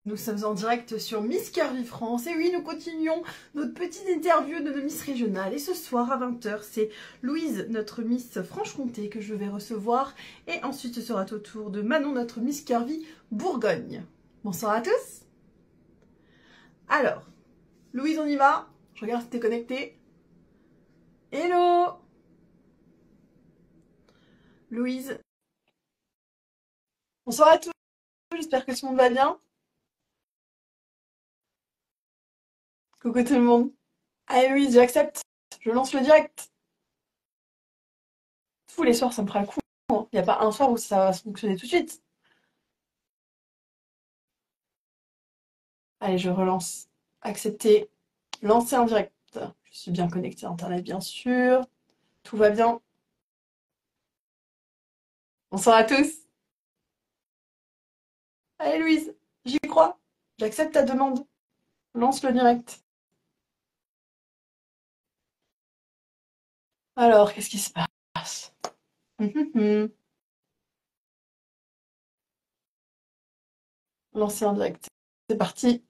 Nous sommes en direct sur Miss Curvy France et oui, nous continuons notre petite interview de nos Miss régionales et ce soir à 20 h, c'est Louise, notre Miss Franche-Comté que je vais recevoir et ensuite ce sera au tour de Manon, notre Miss Curvy Bourgogne. Bonsoir à tous. Alors, Louise, on y va. Je regarde si t'es connectée. Hello Louise. Bonsoir à tous, j'espère que tout le monde va bien. Coucou tout le monde. Allez Louise, j'accepte. Je lance le direct. Tous les soirs, ça me fera le coup. Il n'y a pas un soir où ça va fonctionner tout de suite. Allez, je relance. Accepter. Lancer en direct. Je suis bien connectée à Internet, bien sûr. Tout va bien. Bonsoir à tous. Allez Louise, j'y crois. J'accepte ta demande. Lance le direct. Alors, qu'est-ce qui se passe? Lancer en direct. C'est parti.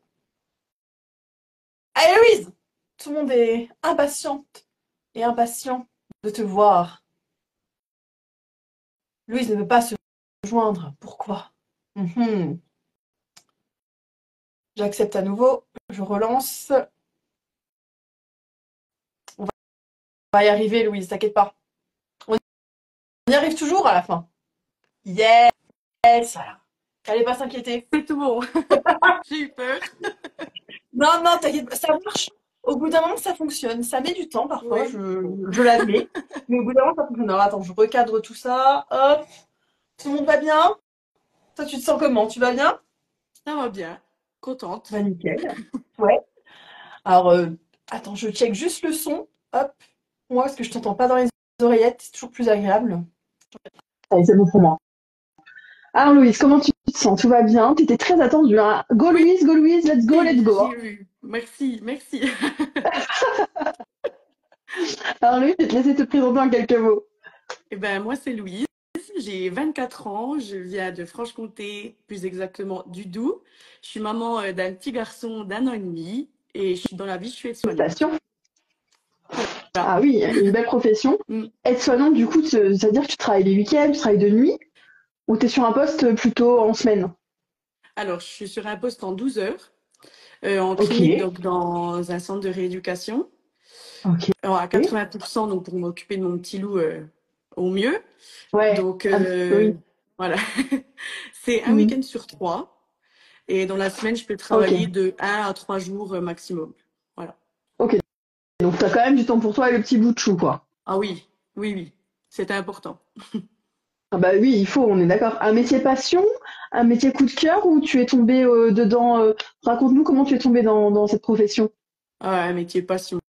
Allez Louise! Tout le monde est impatiente et impatient de te voir. Louise ne veut pas se joindre. Pourquoi? J'accepte à nouveau. Je relance. On va y arriver, Louise, t'inquiète pas. On y arrive toujours à la fin. Yes! Voilà. Fallait pas s'inquiéter. C'est tout bon. J'ai eu peur. Non, non, t'inquiète pas, ça marche. Au bout d'un moment, ça fonctionne. Ça met du temps parfois, Oui. je l'admets. Mais au bout d'un moment, ça fonctionne. Alors attends, je recadre tout ça. Hop. Tout le monde va bien? Toi, tu te sens comment? Tu vas bien? Ça va bien. Contente. Bah nickel. Ouais. Alors, attends, je check juste le son. Hop. Moi, parce que je t'entends pas dans les oreillettes, c'est toujours plus agréable. Allez, c'est bon pour moi. Alors Louise, comment tu te sens? Tout va bien? T'étais très attendue, hein? Go Oui, Louise, let's go, let's go. j'ai vu. Merci, merci. Alors Louise, je vais te laisser te présenter en quelques mots. Eh ben, moi, c'est Louise. J'ai 24 ans. Je viens de Franche-Comté, plus exactement du Doubs. Je suis maman d'un petit garçon d'1 an et demi et je suis dans la vie, je suis aide-soignante. Félicitations. Voilà. Ah oui, une belle profession. Mm. Aide-soignante, du coup, ça veut dire que tu travailles les week-ends, tu travailles de nuit, ou t'es sur un poste plutôt en semaine? Alors, je suis sur un poste en 12 heures, en Ok, clinique, donc dans un centre de rééducation. ok. Alors, à 80%, donc pour m'occuper de mon petit loup au mieux. Ouais, Donc, oui. voilà. C'est un Mhm. week-end sur 3. Et dans la semaine, je peux Ok, travailler de 1 à 3 jours maximum. Voilà. ok. Donc t'as quand même du temps pour toi et le petit bout de chou, quoi. Ah oui, oui, oui. C'était important. Ah bah oui, il faut, on est d'accord. Un métier passion, un métier coup de cœur, ou tu es tombé dedans raconte-nous comment tu es tombé dans cette profession. Ah, un métier passion.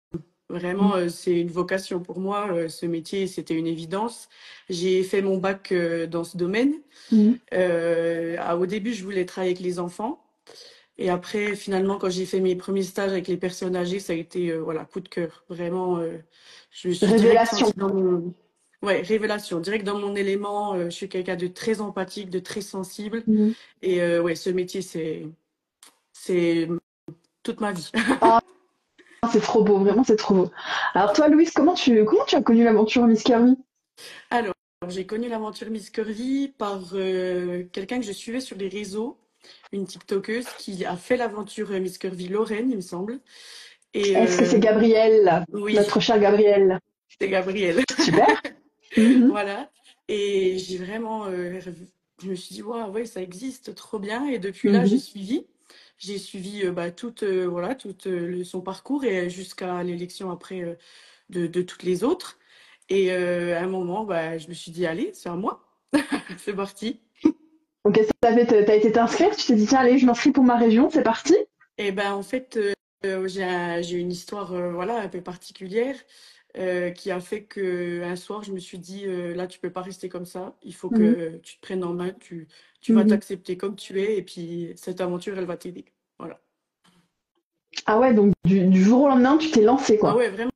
Vraiment, c'est une vocation pour moi. Ce métier, c'était une évidence. J'ai fait mon bac dans ce domaine. Mhm. Au début, je voulais travailler avec les enfants. Et après, finalement, quand j'ai fait mes premiers stages avec les personnes âgées, ça a été voilà, coup de cœur. Vraiment, je me suis direct Révélation. sentie dans mon... Ouais, révélation, direct dans mon élément. Je suis quelqu'un de très empathique, de très sensible. Mhm. Et ouais, ce métier, c'est toute ma vie. Ah, c'est trop beau, vraiment, c'est trop beau. Alors toi, Louise, comment tu as connu l'aventure Miss Curvy? Alors, j'ai connu l'aventure Miss Curvy par quelqu'un que je suivais sur les réseaux, une TikTokeuse qui a fait l'aventure Miss Curvy Lorraine, il me semble. Et Est-ce que c'est Gabrielle, oui, notre chère Gabrielle? c'est Gabrielle. Super. Mhm. Voilà. Et j'ai vraiment, je me suis dit, waouh, ouais, ça existe, trop bien. Et depuis là, Mhm. j'ai suivi bah, voilà, son parcours et jusqu'à l'élection après de toutes les autres. Et à un moment, bah, je me suis dit, allez, c'est à moi. C'est parti. Donc t'as été t'inscrire, tu t'es dit tiens allez, je m'inscris pour ma région, c'est parti. Et ben en fait, j'ai une histoire voilà un peu particulière qui a fait que un soir je me suis dit là tu peux pas rester comme ça, il faut Mhm. que tu te prennes en main, tu vas Mhm. t'accepter comme tu es et puis cette aventure elle va t'aider. Voilà. Ah ouais, donc du jour au lendemain, tu t'es lancé Ah quoi. ouais, vraiment,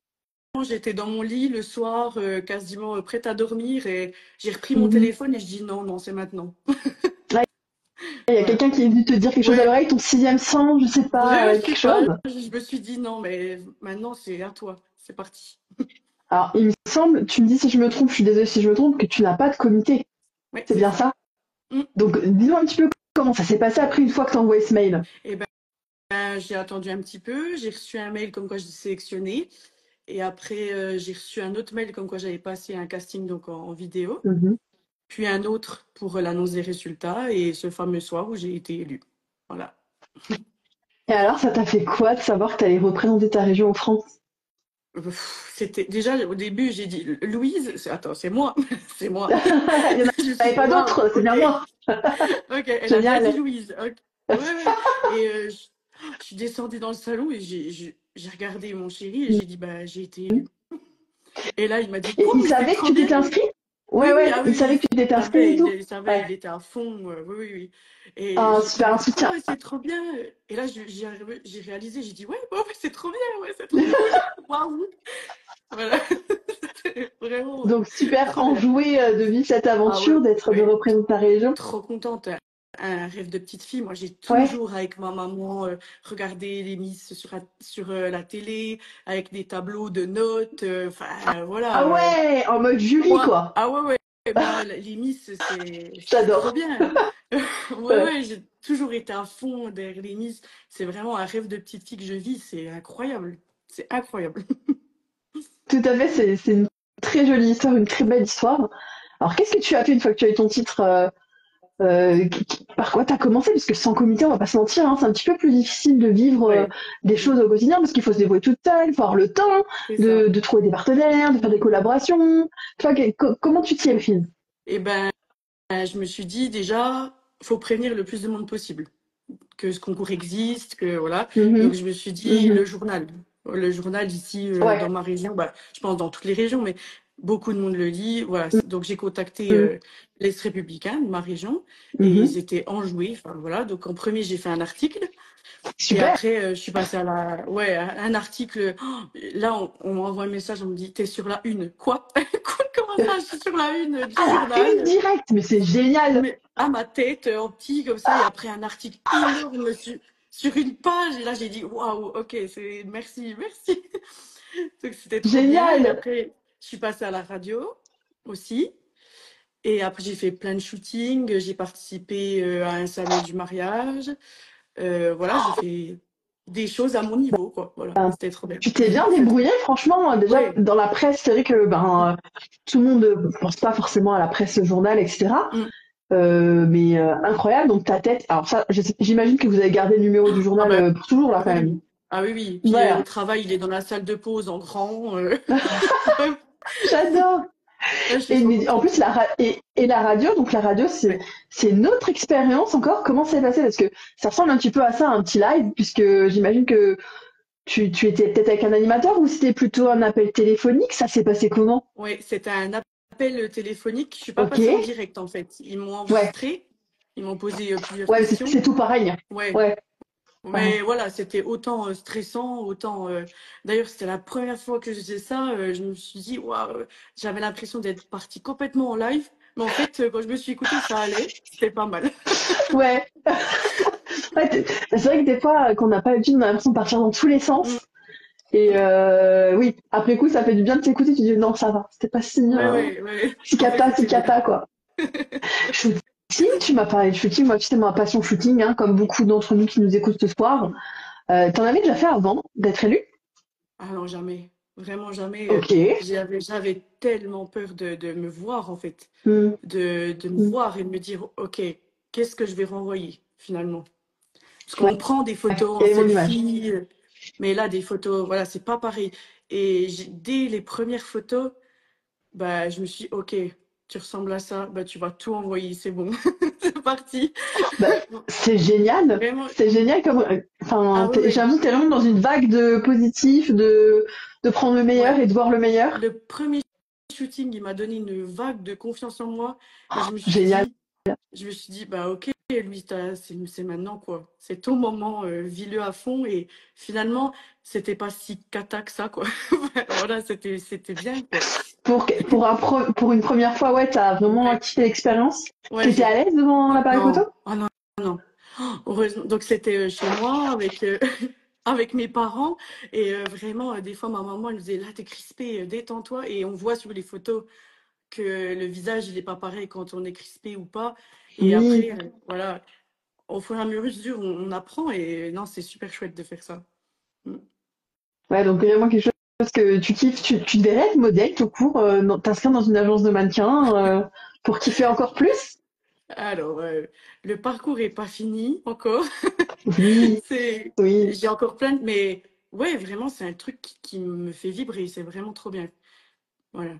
j'étais dans mon lit le soir quasiment prête à dormir et j'ai repris mon Mhm. téléphone et je dis non, non, c'est maintenant. Ouais, Il y a Voilà. quelqu'un qui est venu te dire quelque chose à Ouais, l'oreille, ton sixième sens, je sais pas, ouais, je sais quelque pas. chose. Je me suis dit non, mais maintenant c'est à toi. C'est parti. Alors, il me semble, tu me dis si je me trompe, je suis désolée si je me trompe, que tu n'as pas de comité. Ouais, C'est c'est bien ça. ça? Mm. Donc, dis-moi un petit peu comment ça s'est passé après une fois que tu as envoyé ce mail. Et ben, j'ai attendu un petit peu. J'ai reçu un mail comme quoi j'étais sélectionnée. Et après, j'ai reçu un autre mail comme quoi j'avais passé un casting donc en vidéo. Mhm. Puis un autre pour l'annonce des résultats. Et ce fameux soir où j'ai été élue. Voilà. Et alors, ça t'a fait quoi de savoir que tu allais représenter ta région en France? C'était déjà au début, j'ai dit Louise, attends, c'est moi, c'est moi. Il y en Je me suis avait dit, pas waouh, d'autres, c'est bien ok, moi. ok, elle a bien dit Génial. Louise. Ok. Ouais, ouais. Et je suis descendue dans le salon et j'ai regardé mon chéri et j'ai dit, bah, j'ai été élue. Et là, il m'a dit, Et quoi, il mais c'est savait que trop tu bien. t'étais inscrit? Oui, Ouais, oui, ouais, ah il oui, savait que tu t'étais inscrit et tout. il savait, Ouais. il était à fond, oui, oui, oui. Et Un il super m'a un dit, quoi, soutien. c'est trop bien. Et là, j'ai réalisé, j'ai dit, ouais, c'est trop bien, ouais, c'est trop cool. Waouh. Voilà. C'était vraiment Donc, super trop bien. enjoué de vivre cette Ah ouais, aventure, d'être de ouais, représenter ta région. trop contente. Un rêve de petite fille. Moi, j'ai Ouais. toujours, avec ma maman, regardé les Miss sur la télé, avec des tableaux de notes. Enfin, Ah voilà. ouais, en mode jury, Moi, quoi. ah ouais, ouais. Moi, les Miss, c'est trop J'adore. bien. Ouais, Ouais. ouais, j'ai toujours été à fond derrière les Miss. C'est vraiment un rêve de petite fille que je vis. C'est incroyable. C'est incroyable. Tout à fait, c'est une très jolie histoire, une très belle histoire. Alors, qu'est-ce que tu as fait une fois que tu as eu ton titre par quoi tu as commencé? Parce que sans comité, on va pas se mentir, hein, c'est un petit peu plus difficile de vivre Ouais, des choses au quotidien parce qu'il faut se débrouiller toute seule, il faut avoir le temps c'est ça. de trouver des partenaires, de faire des collaborations. Toi, comment tu t'y es prise? Et ben, je me suis dit déjà, faut prévenir le plus de monde possible que ce concours existe, que voilà. Donc Mhm, je me suis dit mhm. le journal. Le journal ici dans Ouais. ma région, bah, je pense dans toutes les régions, mais beaucoup de monde le lit. Voilà. Donc j'ai contacté Mhm, l'Est républicain de ma région et mhm. ils étaient enjoués. Enfin voilà. Donc en premier j'ai fait un article et Super. après je suis passée à un article. Oh, là on m'envoie un message, on me dit t'es sur la une. Quoi? Quoi? Comment ça? Je suis sur la une du À la une journal directe, mais c'est génial. mais à ma tête en petit comme ça et après un article énorme sur une page et là j'ai dit waouh ok c'est merci donc c'était trop bien et Génial. après je suis passée à la radio aussi et après j'ai fait plein de shootings, j'ai participé à un salon du mariage. Voilà, j'ai fait des choses à mon niveau quoi, voilà, c'était trop bien. Tu t'es bien C'est trop débrouillé, franchement. Déjà, ouais. dans la presse, c'est vrai que tout le monde ne pense pas forcément à la presse journal, etc. Mm. Mais incroyable, donc ta tête. Alors ça, j'imagine que vous avez gardé le numéro du Ah journal bah pour toujours là oui quand même. oui. Ah oui oui, puis au Voilà, travail il est dans la salle de pause en grand. j'adore. Ouais, je suis Et trop mais en contente. plus et la radio, donc la radio Ouais. c'est une autre expérience encore. Comment c'est passé? Parce que ça ressemble un petit peu à ça, un petit live, puisque j'imagine que tu étais peut-être avec un animateur ou c'était plutôt un appel téléphonique. Ça s'est passé comment? Ouais, c'était un appel téléphonique. Je suis pas Ok, passée en direct en fait. Ils m'ont ouais, enregistré, ils m'ont posé plusieurs ouais, questions. c'est tout pareil. Ouais, Ouais, ouais. mais voilà, c'était autant stressant, autant. D'ailleurs, c'était la première fois que je faisais ça. Je me suis dit, waouh, j'avais l'impression d'être partie complètement en live. Mais en fait, quand je me suis écoutée, ça allait. C'était pas mal. Ouais. Ouais, c'est vrai que des fois, qu'on n'a pas l'habitude, on a l'impression de partir dans tous les Mm. sens. Et oui, après coup, ça fait du bien de t'écouter. Tu dis non, ça va, c'était pas Ouais, ouais, ouais. En fait, si c'était bien. cata, quoi. Shooting, tu m'as parlé de shooting. Moi, tu sais, ma passion shooting, hein, comme beaucoup d'entre nous qui nous écoutent ce soir. Mm. T'en avais déjà fait avant d'être élu? Ah non, jamais. Vraiment jamais. Ok. J'avais tellement peur de me voir, en fait. Hmm, De me hmm. voir et de me dire, OK, qu'est-ce que je vais renvoyer, finalement? Parce Ouais, qu'on prend des photos en quelle est mon image? selfie, mais là, des photos, voilà, c'est pas pareil. Et dès les premières photos, bah, je me suis dit, OK, tu ressembles à ça, bah, tu vas tout envoyer, c'est bon. C'est parti. Bah, c'est génial. Vraiment, C'est génial comme. ah Enfin, ouais, j'ai ouais. l'impression que t'es vraiment dans une vague de positif, de prendre le meilleur Ouais. et de voir le meilleur. Le premier shooting, il m'a donné une vague de confiance en moi. Et Génial. je me suis dit, bah ok, lui, c'est maintenant quoi. C'est ton moment, vis-le à fond. Et finalement, c'était pas si cata que ça, quoi. Voilà, c'était bien, quoi. Pour une première fois, ouais, t'as vraiment Ouais, kiffé l'expérience. ouais, T'étais à l'aise devant l'appareil photo? non, ah non, non. Heureusement. Donc c'était chez moi avec avec mes parents et vraiment des fois ma maman elle me disait là t'es crispée, détends-toi et on voit sur les photos que le visage il est pas pareil quand on est crispé ou pas et Oui, après voilà au fur et à mesure on apprend et non c'est super chouette de faire ça. Mm. ouais, donc vraiment quelque chose que tu kiffes. Tu devrais être modèle tout court, t'inscrire dans une agence de mannequin pour kiffer encore plus? Alors le parcours est pas fini encore. Oui, C'est oui. j'ai encore plein de mais ouais vraiment c'est un truc qui me fait vibrer, c'est vraiment trop bien. Voilà.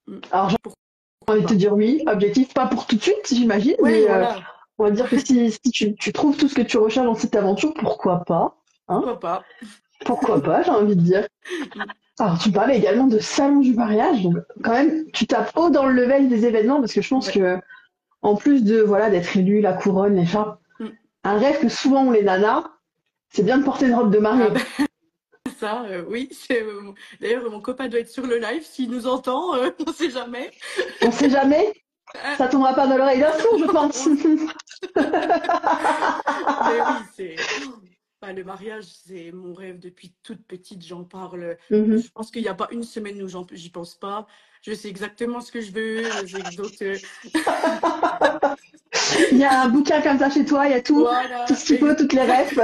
Mm. Alors j'ai Pourquoi envie de te pas? dire oui, objectif pas pour tout de suite, j'imagine, Ouais mais voilà, on va dire que si tu trouves tout ce que tu recherches dans cette aventure, pourquoi pas? Hein? pourquoi pas? Pourquoi pas, j'ai envie de dire. Alors, tu parlais également de salon du mariage, donc quand même, tu tapes haut dans le level des événements parce que je pense Ouais. que, en plus de voilà d'être élu, la couronne, les charmes, Mm. un rêve que souvent ont les nanas, c'est bien de porter une robe de Ah mariée. ben ça, oui, c'est d'ailleurs mon copain doit être sur le live s'il nous entend, on sait jamais. On sait jamais, Hein, ça tombera pas dans l'oreille d'un sourd, je pense. on- Mais oui, c'est enfin, le mariage, c'est mon rêve depuis toute petite, j'en parle. Mhm. Je pense qu'il n'y a pas une semaine où j'y pense pas. Je sais exactement ce que je veux. Donc Il y a un bouquin comme ça chez toi, il y a tout voilà. ce qu'il faut, toutes les refs.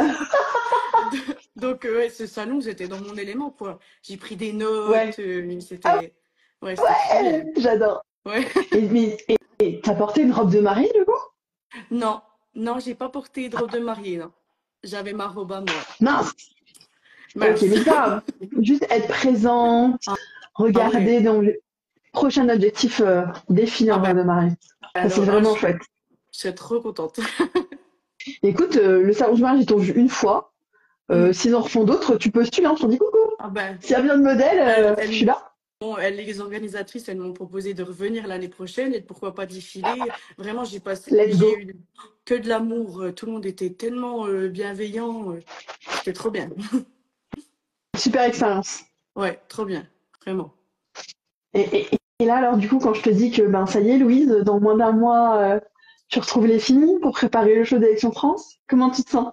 Donc ouais, ce salon, j'étais dans mon élément, quoi. J'ai pris des Ouais, notes, ah c'était ouais, c'était trop bien. ouais, j'adore. Ouais. Et t'as porté une robe de mariée, du coup? Non, non, j'ai pas porté de robe de mariée, non. J'avais ma robe à moi. Mince. Ok, mais Mince. c'est pas grave. Juste être présente, Ah ouais. regarder, donc prochain objectif, défilé Ah en ben robe de mariée. Ça, c'est alors là, vraiment chouette. je serais trop contente. Écoute, le salon du mariage, ils t'ont vu une fois. Hmm. S'ils en refont d'autres, tu postules, hein, je t'en dis coucou. Ah ben, S'il y a besoin de modèle, je suis là. les organisatrices, elles m'ont proposé de revenir l'année prochaine et pourquoi pas défiler. Vraiment, Let's j'ai go. eu que de l'amour. Tout le monde était tellement bienveillant. C'était trop bien. Super expérience. Ouais, trop bien. Vraiment. Et là, alors, du coup, quand je te dis que, ben, ça y est, Louise, dans moins d'un mois, tu retrouves les filles pour préparer le show d'Élection France, comment tu te sens?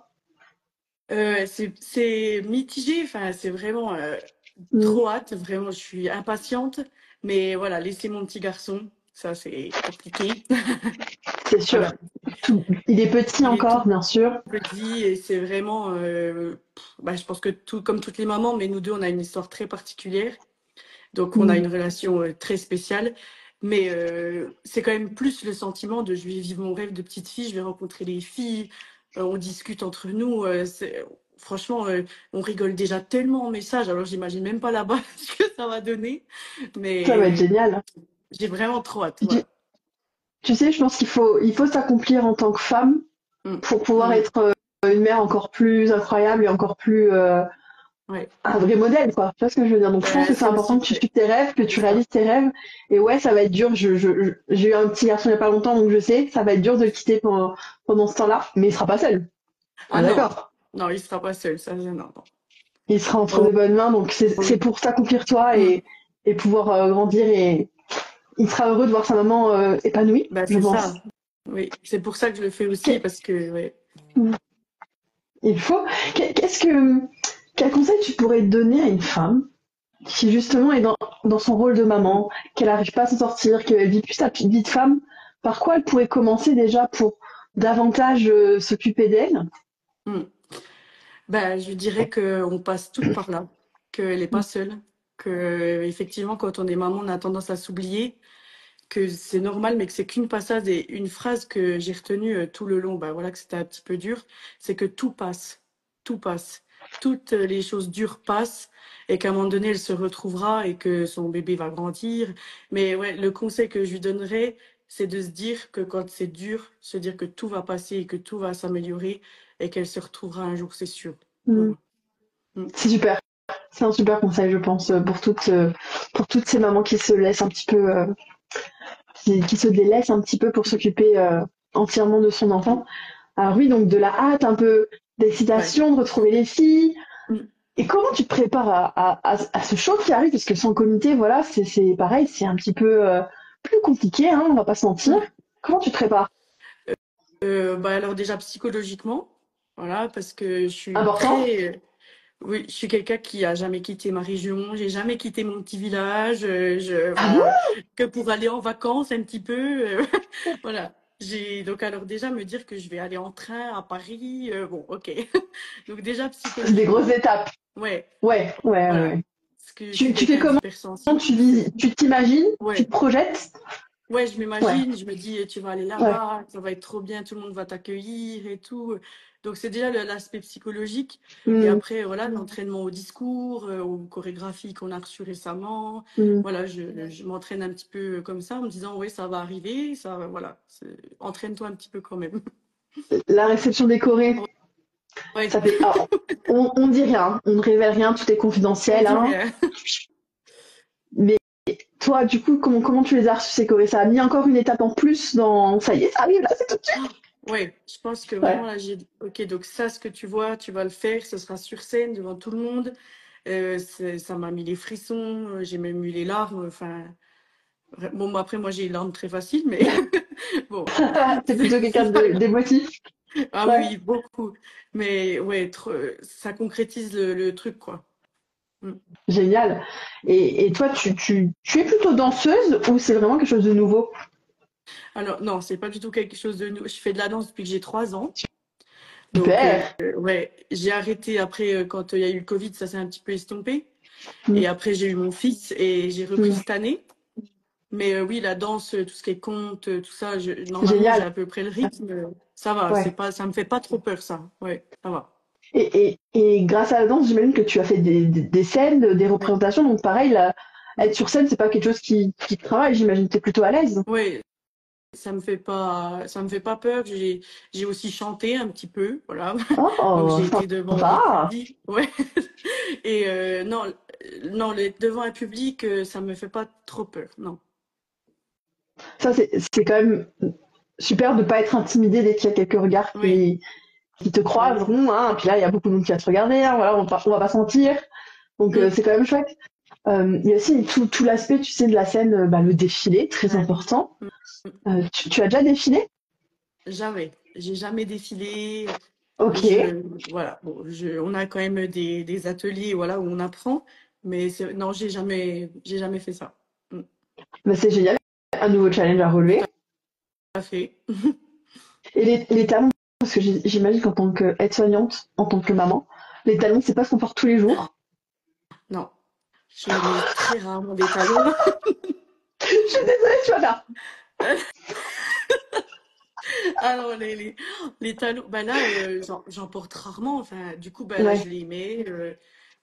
C'est mitigé. Enfin, c'est vraiment Mm, trop hâte. Vraiment, je suis impatiente. Mais voilà, laisser mon petit garçon, ça, c'est compliqué. c'est sûr. Voilà. Il est petit Il est tout encore, bien sûr. petit et c'est vraiment, bah, je pense que tout, comme toutes les mamans, mais nous deux, on a une histoire très particulière. Donc, on a Mm, une relation très spéciale. Mais c'est quand même plus le sentiment de je vais vivre mon rêve de petite fille, je vais rencontrer les filles, on discute entre nous. Franchement, on rigole déjà tellement en message, alors j'imagine même pas là-bas ce que ça va donner. ça va être Mais génial. j'ai vraiment trop hâte. Tu, Voilà. tu sais, je pense il faut s'accomplir en tant que femme Mm. pour pouvoir Mm. être une mère encore plus incroyable et encore plus Ouais. un vrai modèle, quoi. Tu vois ce que je veux dire? Donc, je pense Ben, que c'est c'est important aussi, que tu ouais, suives tes rêves, que c'est tu ça. réalises tes rêves. Et ouais, ça va être dur. J'ai eu un petit garçon il n'y a pas longtemps, donc je sais, ça va être dur de le quitter pendant ce temps-là. Mais il sera pas seul. On Ah est non, d'accord. non, il sera pas seul, ça, non, non. Il sera entre de Oh, bonnes mains. Donc, c'est oui. pour s'accomplir toi Mm. et pouvoir grandir. Et il sera heureux de voir sa maman épanouie, Ben, je c'est pense. ça. Oui, c'est pour ça que je le fais aussi, Qu'est- parce que, ouais. Il faut. Qu'est-ce que, quel conseil tu pourrais donner à une femme qui justement est dans son rôle de Mm. maman, qu'elle n'arrive pas à s'en sortir, qu'elle vit plus sa petite vie de femme, par quoi elle pourrait commencer déjà pour davantage s'occuper d'elle? Mm. Ben, je dirais qu'on passe toutes par là, qu'elle n'est pas seule, que effectivement, quand on est maman, on a tendance à s'oublier, que c'est normal, mais que c'est qu'une passage et une phrase que j'ai retenue tout le long, ben voilà que c'était un petit peu dur, c'est que tout passe, tout passe. Toutes les choses dures passent et qu'à un moment donné, elle se retrouvera et que son bébé va grandir. Mais ouais, le conseil que je lui donnerais, c'est de se dire que quand c'est dur, se dire que tout va passer et que tout va s'améliorer et qu'elle se retrouvera un jour, c'est sûr. Mm. Voilà. Mm. C'est super. C'est un super conseil, je pense, pour toutes ces mamans qui se laissent un petit peu, qui se délaissent un petit peu pour s'occuper entièrement de son enfant. Alors oui, donc de la hâte, un peu Ouais. d'excitation, de retrouver les filles. Mm. Et comment tu te prépares à ce show qui arrive? Parce que sans comité, voilà, c'est pareil, c'est un petit peu plus compliqué, hein, on va pas se mentir. Mm. Comment tu te prépares? Bah alors déjà psychologiquement, voilà, parce que je suis Important? très, oui, je suis quelqu'un qui a jamais quitté ma région, j'ai jamais quitté mon petit village, Ah bon? voilà, que pour aller en vacances un petit peu, voilà. J'ai donc alors déjà me dire que je vais aller en train à Paris, bon, ok. Donc déjà C'est des grosses psychologiquement, étapes. ouais, Ouais, ouais, ouais, voilà. ouais. Parce que je suis Tu fais quelqu'un comment? d'hypersensible, Tu t'imagines? Tu te ouais. projettes? Ouais, je Ouais, m'imagine, je me dis, tu vas aller ouais. là-bas, ça va être trop bien, tout le monde va t'accueillir et tout. Donc, c'est déjà l'aspect psychologique. Et Hmm, après, voilà, l'entraînement au discours, aux chorégraphies qu'on a reçues récemment. hmm. Voilà, je m'entraîne un petit peu comme ça, en me disant, oui, ça va arriver, ça, voilà. Entraîne-toi un petit peu quand même. La réception décorée, Ouais, ça fait. Alors, on dit rien, on ne révèle rien, tout est on confidentiel, dit hein. rien. Mais toi, du coup, comment tu les as reçus ces chorés? Ça a mis encore une étape en plus dans. Ça y est, ça arrive là, c'est tout de suite. Ouais, je pense que vraiment Ouais. là, j'ai dit, ok, donc ça, ce que tu vois, tu vas le faire, ce sera sur scène devant tout le monde. Ça m'a mis les frissons, j'ai même eu les larmes. Enfin, bon, moi, après, moi, j'ai les larmes très faciles, mais bon, T'es plutôt quelqu'un c'est pas grave. d'émotif. Ah oui, Ouais. oui, beaucoup. Mais ouais, ça concrétise le truc, quoi. Mm. Génial. Et toi, tu es plutôt danseuse ou c'est vraiment quelque chose de nouveau? Alors, non, c'est pas du tout quelque chose de nouveau. Je fais de la danse depuis que j'ai 3 ans. Donc, Super. ouais, j'ai arrêté après, quand il y a eu le Covid, ça s'est un petit peu estompé. Hmm, Et après, j'ai eu mon fils et j'ai repris hmm. cette année. Mais oui, la danse, tout ce qui est conte, tout ça, normalement, j'ai Génial. à peu près le rythme. Ça va, Ouais. ça me fait pas trop peur, ça. Ouais, ça va. Et grâce à la danse, j'imagine que tu as fait des scènes, des Ouais. représentations. Donc pareil, là, Mm. être sur scène, c'est pas quelque chose qui te travaille. J'imagine que tu es plutôt à l'aise. Ouais, ça me fait pas peur. J'ai aussi chanté un petit peu, voilà. Donc Oh, j'ai été devant des sympa. publics, ouais. Et non, non, devant un public, ça me fait pas trop peur, non. Ça, c'est quand même super de pas être intimidé dès qu'il y a quelques regards Oui, qui te ouais. croiseront. Hein. Puis là, il y a beaucoup de monde qui va te regarder. Hein, voilà, on va pas se mentir. Donc Mm. c'est quand même chouette. Il y a aussi tout l'aspect, tu sais, de la scène, bah, le défilé, très Ouais. important. Mm. Tu as déjà défilé? Jamais. J'ai jamais défilé. Ok. Voilà. Bon, on a quand même des ateliers, voilà, où on apprend, mais non, j'ai jamais fait ça. Mm. Bah, c'est génial. Un nouveau challenge à Tout relever. à fait. Et les talons, parce que j'imagine qu'en tant qu'aide-soignante, en tant que maman, les talons, c'est pas ce qu'on porte tous les jours. Non, je mets très rarement des talons. Je suis désolée, tu vois là. Alors, les talons, bah là, j'en porte rarement. Enfin, du coup, bah là, je Ouais, les mets.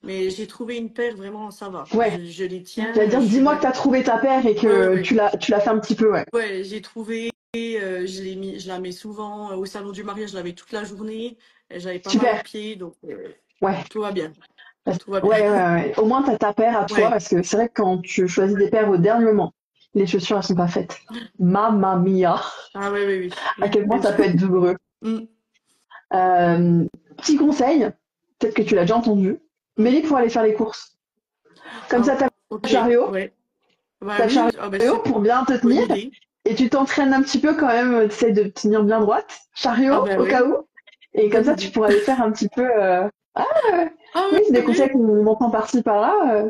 Mais j'ai trouvé une paire, vraiment, ça va. ouais. Je les tiens. J'allais dire, Je suis dis-moi que bien. t'as trouvé ta paire et Ouais, ouais, que ouais. tu l'as fait un petit peu, ouais. Ouais, j'ai trouvé. Je la mets souvent au salon du mariage. Je l'avais toute la journée. J'avais pas mal aux Super. pieds, donc Ouais. tout va bien. Tout va bien. Ouais, ouais, ouais. Au moins, t'as ta paire à toi, Ouais. parce que c'est vrai que quand tu choisis des paires au dernier moment, les chaussures, elles sont pas faites. Mamma mia, Ah ouais, oui, oui. à Oui, quel point oui. ça peut être douloureux. Mm, Petit conseil, peut-être que tu l'as déjà entendu, mm. mets-les pour aller faire les courses. Comme ça, Ah, ok. Ouais. Bah t'as le oui. Ah bah chariot pour bien te bonne tenir, idée. et tu t'entraînes un petit peu quand même, tu essaies de te tenir bien droite, chariot, Ah bah au cas oui. où, et comme Bonne ça, tu idée. pourras aller faire un petit peu... Ah Oui, c'est des ouais, conseils ouais. qu'on entend par-ci par-là,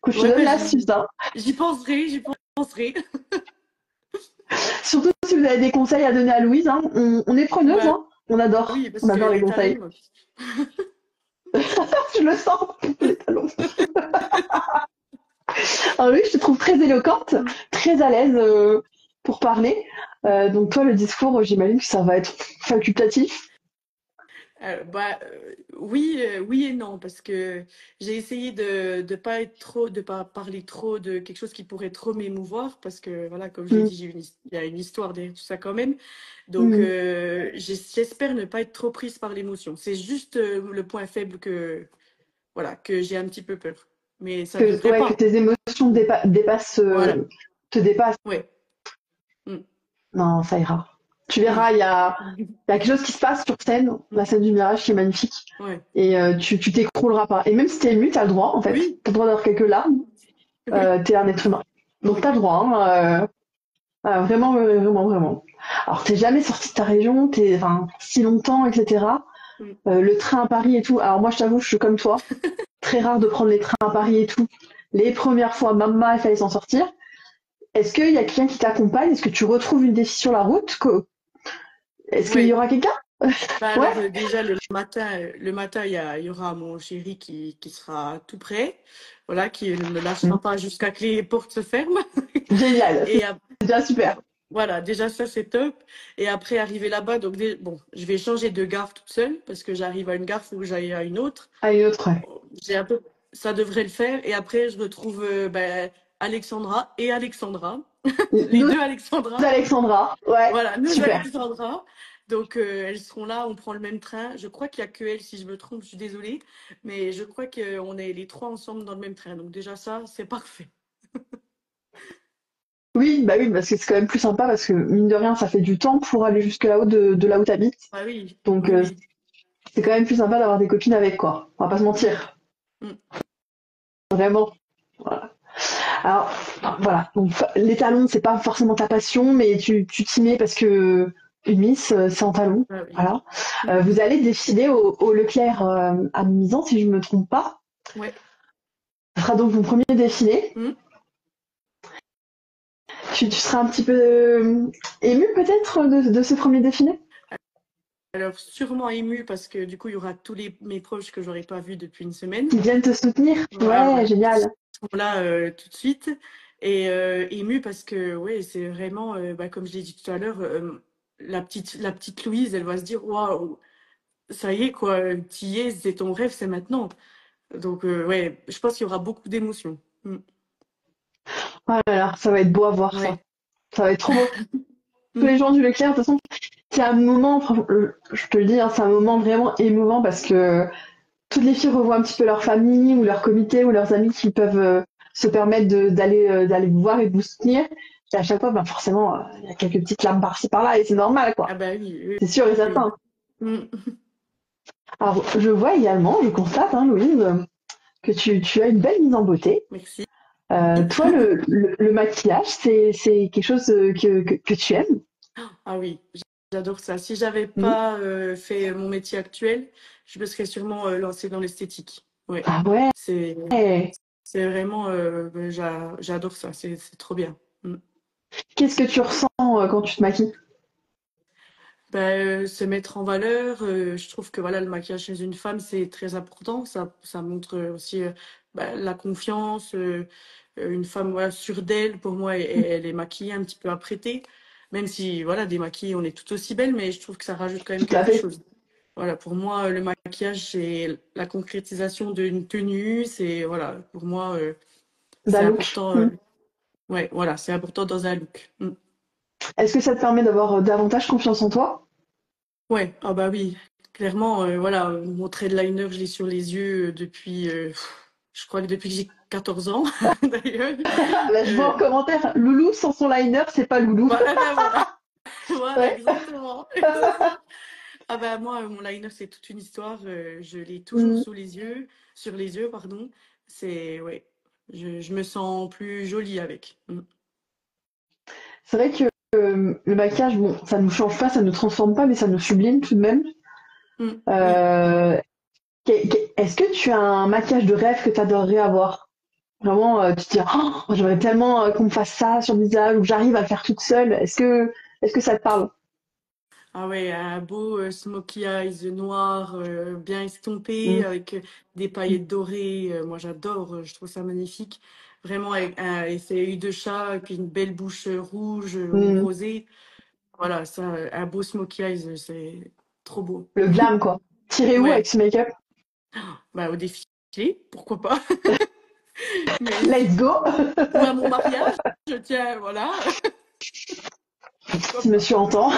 que je te Ouais, donne bah l'astuce, hein. j'y penserai, j'y penserai. Surtout si vous avez des conseils à donner à Louise, hein. On est preneuse, Bah hein. oui, On parce que adore les les conseils. talons. Je le sens, les talons. Alors oui, je te trouve très éloquente, Mm. très à l'aise pour parler. Donc toi, le discours, j'imagine que ça va être facultatif. Oui, oui et non, parce que j'ai essayé de pas parler trop de quelque chose qui pourrait trop m'émouvoir, parce que voilà, comme je l'ai Mm. dit, il y a une histoire derrière tout ça quand même. Donc Mm. j'espère ne pas être trop prise par l'émotion. C'est juste le point faible que voilà que j'ai un petit peu peur, mais ça devrait Que pas. tes émotions dépassent, Voilà, te dépassent. ouais. Mm, Non, ça ira. Tu mm. verras, il y a quelque chose qui se passe sur scène, la Mm, scène du mirage qui est magnifique. ouais. Et tu t'écrouleras pas. Et même si t'es ému, t'as le droit, en fait. Oui, T'as le droit d'avoir quelques larmes. oui, T'es un être humain. Donc oui. t'as le droit, hein. Vraiment, vraiment, vraiment. Alors, t'es jamais sorti de ta région, enfin, si longtemps, etc. Mm. Le train à Paris et tout. Alors moi, je t'avoue, je suis comme toi. Très rare de prendre les trains à Paris et tout. Les premières fois, maman, il fallait s'en sortir. Est-ce qu'il y a quelqu'un qui t'accompagne? Est-ce que tu retrouves une défi sur la route? Est-ce qu'il y Ouais. aura quelqu'un? Bah Ouais. alors déjà le matin il y aura mon chéri qui sera tout prêt, voilà, qui ne me lâchera pas jusqu'à que les portes se ferment. Génial, c'est Et déjà super. voilà, déjà ça c'est top. Et après arriver là-bas, donc bon, je vais changer de gare toute seule parce que j'arrive à une gare, faut que j'aille à une autre. Allez, autre. Ouais. J'ai un peu, ça devrait le faire. Et après je retrouve Alexandra et Alexandra, les Nous, deux Alexandra. Alexandra. Ouais, Voilà, nous super. Alexandra. Donc elles seront là, on prend le même train. Je crois qu'il n'y a que elle, si je me trompe, je suis désolée. Mais je crois qu'on est les trois ensemble dans le même train. Donc déjà ça, c'est parfait. Oui, bah oui, parce que c'est quand même plus sympa parce que mine de rien, ça fait du temps pour aller jusque là-haut de là où t'habites. Ah oui, Donc oui, oui. c'est quand même plus sympa d'avoir des copines avec quoi. On va pas se Mm, mentir. mm. Vraiment. Voilà. Alors voilà. Donc les talons, c'est pas forcément ta passion, mais tu t'y mets parce que une Miss, c'est en talons. Ah oui. Voilà. Mm. Vous allez défiler au Leclerc à Mimizan, si je me trompe pas. Ouais. Ce sera donc ton premier défilé. Mm. Tu seras un petit peu ému peut-être de ce premier défilé? Alors sûrement émue parce que du coup il y aura mes proches que j'aurais pas vus depuis une semaine. Qui viennent te soutenir? Ouais, Voilà, génial. là tout de suite. Et émue parce que ouais, c'est vraiment, comme je l'ai dit tout à l'heure, la petite Louise, elle va se dire waouh, ça y est quoi, t'y es, c'est ton rêve, c'est maintenant. Donc ouais, je pense qu'il y aura beaucoup d'émotions. Mm. Oh là là, ça va être beau à voir ça. Ouais. Ça va être trop beau. Tous Mm. les jours du Leclerc, de toute façon, c'est un moment, je te le dis, hein, c'est un moment vraiment émouvant parce que toutes les filles revoient un petit peu leur famille ou leur comité ou leurs amis qui peuvent se permettre d'aller vous voir et vous soutenir. Et à chaque fois, ben forcément, il y a quelques petites larmes par-ci par-là et c'est normal, Ah quoi. bah oui, oui, C'est sûr et oui. certain. Mm. Alors, je vois également, je constate, hein, Louise, que tu as une belle mise en beauté. Merci. Toi, le maquillage, c'est quelque chose que tu aimes? Ah oui, j'adore ça. Si j'avais Mm. pas fait mon métier actuel, je me serais sûrement lancée dans l'esthétique. Ouais, Ah ouais. c'est c'est vraiment, j'adore ça. C'est trop bien. Mm. Qu'est-ce que tu ressens quand tu te maquilles? Se mettre en valeur, je trouve que voilà, le maquillage chez une femme, c'est très important. Ça montre aussi la confiance. Une femme voilà, sûre d'elle, pour moi, elle est maquillée, un petit peu apprêtée. Même si, voilà, démaquillée, on est tout aussi belle, mais je trouve que ça rajoute quand même Tout à quelque fait. chose. Voilà, pour moi, le maquillage, c'est la concrétisation d'une tenue. C'est, voilà, pour moi, D'un c'est look. important. Mm. Ouais, voilà, c'est important dans un look. Mm. Est-ce que ça te permet d'avoir davantage confiance en toi? Ouais, ah bah oui, clairement, voilà, mon trait de liner, je l'ai sur les yeux depuis, je crois que depuis que j'ai 14 ans, d'ailleurs. Là, je vois en Euh, commentaire, Loulou sans son liner, c'est pas Loulou. voilà, ben voilà, voilà, Ouais. exactement, c'est ça. Ah bah moi, mon liner, c'est toute une histoire, je l'ai toujours Mm. sous les yeux, sur les yeux, pardon. C'est, ouais, je me sens plus jolie avec. Mm. C'est vrai que le maquillage, bon, ça nous change pas, ça nous transforme pas, mais ça nous sublime tout de même. Mm. Oui. Euh, Est-ce que tu as un maquillage de rêve que tu adorerais avoir? Vraiment, tu te dis, oh, j'aimerais tellement qu'on me fasse ça sur le visage ou que j'arrive à le faire toute seule. Est-ce que ça te parle? Ah ouais, un beau smokey eyes noir, bien estompé, Mm. avec des paillettes dorées. Moi, j'adore, je trouve ça magnifique. Vraiment, avec un effet œil de chat, et puis une belle bouche rouge ou Mm. rosée. Voilà, ça, un beau smokey eyes, c'est trop beau. Le glam, quoi. Tiré où avec Ouais, ce make-up? bah au défilé, pourquoi pas. Mais Let's go! ou à mon mariage, je tiens, voilà, pourquoi Si pas. monsieur entend.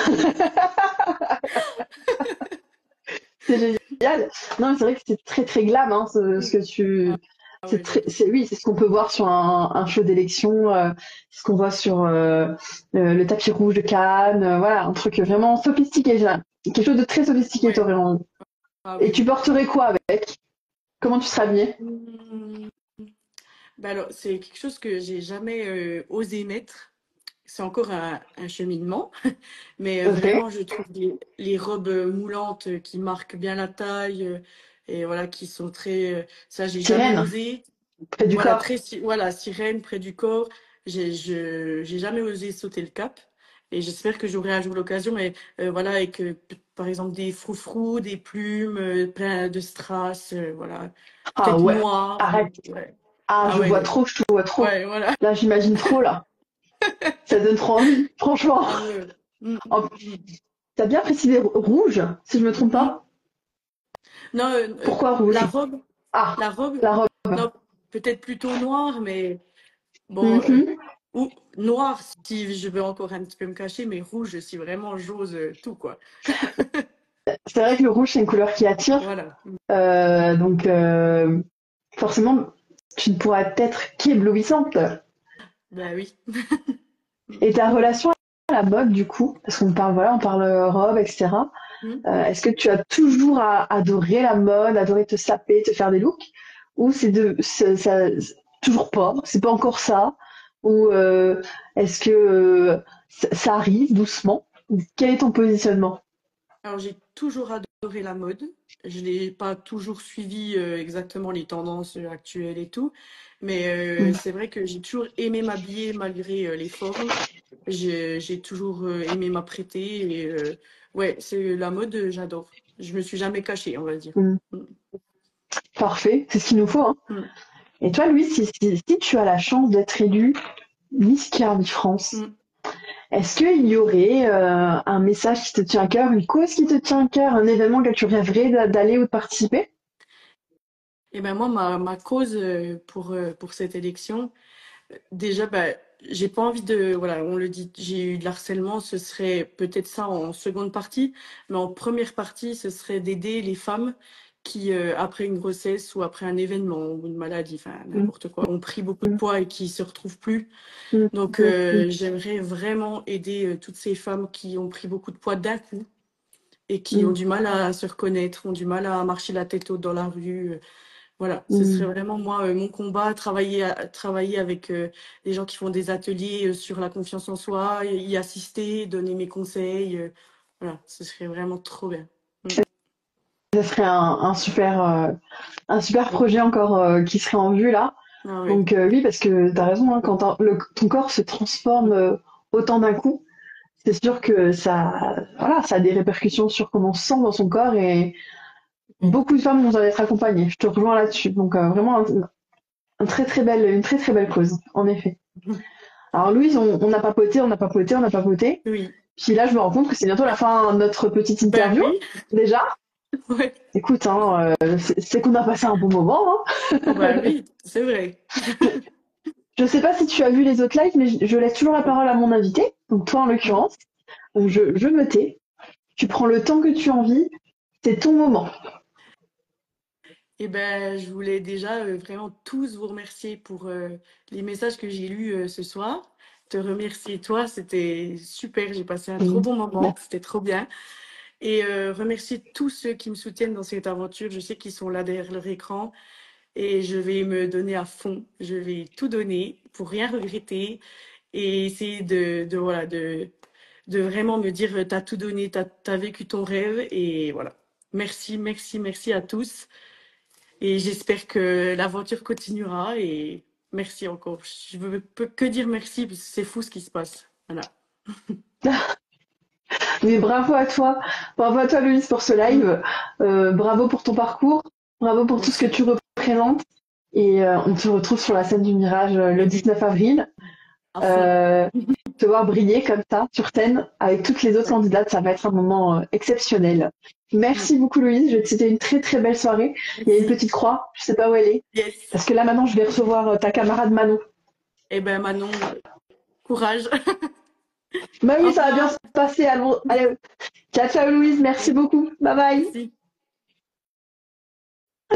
C'est génial. Non, mais c'est vrai que c'est très très glam, hein, ce que Ah, tu. ah ouais, j'adore. Oui, c'est ce qu'on peut voir sur un show d'élection, ce qu'on voit sur le tapis rouge de Cannes, voilà, un truc Mm. vraiment sophistiqué, quelque chose de très sophistiqué, Ouais, t'aurais envie. ah Et tu oui. porterais quoi avec? Comment tu serais habillée? Mm. Bah alors, c'est quelque chose que j'ai jamais osé mettre. c'est encore un cheminement, mais Ok. vraiment, je trouve les robes moulantes qui marquent bien la taille et voilà, qui sont très. Ça, j'ai jamais Sirène, osé. près du Voilà, corps. très, voilà, sirène près du corps. J'ai jamais osé sauter le cap. Et j'espère que j'aurai un jour l'occasion. Mais voilà, avec par exemple des froufrous, des plumes, plein de strass, voilà. Ah Peut-être ouais, noir. arrête. Ouais. Ah, Ah je vois ouais, trop, je te vois trop. ouais, voilà. Là, j'imagine trop, là. Ça donne trop envie, franchement. Ah ouais. Mm, En- mm, mm. T'as bien précisé rouge, si je me trompe Mm. pas. Non, Pourquoi la rouge? robe, Ah, la robe, la robe. non, peut-être plutôt noire, mais bon, Mhm. ou noir si je veux encore un petit peu me cacher, mais rouge si vraiment j'ose tout, quoi. C'est vrai que le rouge, c'est une couleur qui attire. Voilà. Donc, forcément, tu ne pourras être qu'éblouissante. Ben oui. Et ta relation à la mode, du coup, parce qu'on parle, voilà, on parle robe, etc. Mm. Est-ce que tu as toujours adoré la mode, adoré te saper, te faire des looks, ou ça, toujours pas, c'est pas encore ça, ou est-ce que ça arrive doucement? Quel est ton positionnement? Alors j'ai toujours adoré la mode. Je n'ai pas toujours suivi exactement les tendances actuelles et tout, mais Mm. c'est vrai que j'ai toujours aimé m'habiller malgré les formes. J'ai toujours aimé m'apprêter et ouais, c'est la mode, j'adore. Je me suis jamais cachée, on va dire. Mm. Mm. Parfait, c'est ce qu'il nous faut, hein. Mm. Et toi, Louise, si tu as la chance d'être élue Miss Carly France, Mm. est-ce qu'il y aurait un message qui te tient à cœur, une cause qui te tient à cœur, un événement auquel tu rêverais d'aller ou de participer? Et ben moi, ma cause pour cette élection, déjà, bah, j'ai pas envie de, voilà, on le dit, j'ai eu de l'harcèlement, ce serait peut-être ça en seconde partie, mais en première partie, ce serait d'aider les femmes qui, après une grossesse ou après un événement ou une maladie, enfin Mm, n'importe quoi, ont pris beaucoup de poids et qui se retrouvent plus. mm, Donc, mm, mm, j'aimerais vraiment aider toutes ces femmes qui ont pris beaucoup de poids d'un coup et qui ont mm, du mal à se reconnaître, ont du mal à marcher la tête haute dans la rue. Voilà, ce serait mm. vraiment moi mon combat, travailler avec des gens qui font des ateliers sur la confiance en soi, y assister, donner mes conseils. Voilà, ce serait vraiment trop bien. Mm. Ça serait un super projet encore qui serait en vue là. Ah ouais. Donc oui, parce que tu as raison, hein, quand ton corps se transforme autant d'un coup, c'est sûr que voilà, ça a des répercussions sur comment on se sent dans son corps et beaucoup de femmes vont en être accompagnées. Je te rejoins là-dessus. Donc vraiment une très très belle cause, en effet. Alors Louise, on a papoté, on a papoté, on a papoté. Oui. Puis là, je me rends compte que c'est bientôt la fin de notre petite Ben interview, oui. déjà. Ouais. Écoute, hein, c'est qu'on a passé un bon moment, Oh, ben hein. oui, c'est vrai. Je sais pas si tu as vu les autres lives, mais je laisse toujours la parole à mon invité, donc toi en Mm. l'occurrence. Donc je me tais, tu prends le temps que tu as envie, c'est ton moment. Eh ben, je voulais déjà vraiment tous vous remercier pour les messages que j'ai lus ce soir. Te remercier toi, c'était super, j'ai passé un trop Mm. bon moment, Merci. c'était trop bien. Et remercier tous ceux qui me soutiennent dans cette aventure. Je sais qu'ils sont là derrière leur écran et je vais me donner à fond. Je vais tout donner pour rien regretter et essayer voilà, de vraiment me dire, t'as tout donné, t'as vécu ton rêve et voilà. Merci, merci, merci à tous. Et j'espère que l'aventure continuera et merci encore. Je ne peux que dire merci parce que c'est fou ce qui se passe. Voilà. Mais bravo à toi Louise pour ce Mm. live, bravo pour ton parcours, bravo pour tout ce que Merci. tu représentes. Et on te retrouve sur la scène du Mirage le Mais oui, 19 avril. à fond. Euh, Te voir briller comme ça sur scène avec toutes les autres Ouais. candidates, ça va être un moment exceptionnel. Mm. Merci beaucoup Louise, je vais te souhaiter une très très belle soirée. Il y a une Merci. petite croix, je sais pas où elle est, Yes. parce que là maintenant je vais recevoir ta camarade Manon. Eh ben Manon, courage. Bah Au oui, ça va bien revoir. se passer. Allez, ciao ciao Louise, merci beaucoup, bye bye. Merci.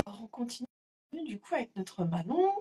Alors, on continue du coup avec notre Manon.